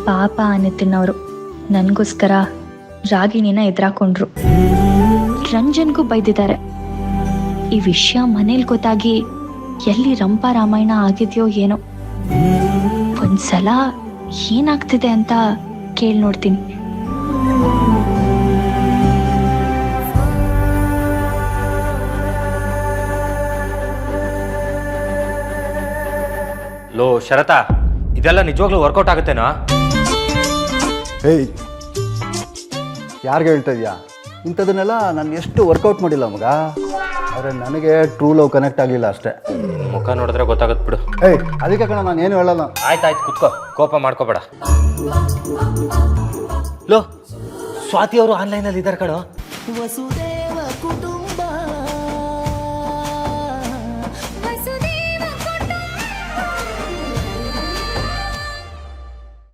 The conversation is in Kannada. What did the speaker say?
ಪಾಪ ಅನಿತಿನವರು ನನಗೋಸ್ಕರ ರಾಗಿಣಿನ ಎದುರಾಕೊಂಡ್ರು. ರಂಜನ್ಗೂ ಬೈದಿದ್ದಾರೆ. ಈ ವಿಷಯ ಮನೇಲಿ ಗೊತ್ತಾಗಿ ಎಲ್ಲಿ ರಂಪ ರಾಮಾಯಣ ಆಗಿದೆಯೋ ಏನೋ. ಒಂದ್ಸಲ ಏನಾಗ್ತಿದೆ ಅಂತ ಕೇಳಿ ನೋಡ್ತೀನಿ. ಲೋ ಶರತಾ, ಇದೆಲ್ಲ ನಿಜವಾಗ್ಲೂ ವರ್ಕೌಟ್ ಆಗುತ್ತೇನಾ? ಹೇಯ್, ಯಾರಿಗೆ ಹೇಳ್ತಾ ಇದೆಯಾ? ಇಂಥದನ್ನೆಲ್ಲ ನಾನು ಎಷ್ಟು ವರ್ಕೌಟ್ ಮಾಡಿಲ್ಲ ಮಗ. ಆದರೆ ನನಗೆ ಟ್ರೂ ಲವ್ ಕನೆಕ್ಟ್ ಆಗಲಿಲ್ಲ ಅಷ್ಟೇ. ಮುಖ ನೋಡಿದ್ರೆ ಗೊತ್ತಾಗುತ್ತೆ ಬಿಡು. ಏಯ್, ಅದಕ್ಕೆ ಕಣ ನಾನು ಏನು ಹೇಳಲ್ಲ. ಆಯ್ತಾಯ್ತು, ಕುತ್ಕೋ, ಕೋಪ ಮಾಡ್ಕೋಬೇಡ. ಲೋ, ಸ್ವಾತಿ ಅವರು ಆನ್ಲೈನಲ್ಲಿ ಇದ್ದಾರೆ ಕಣೋ.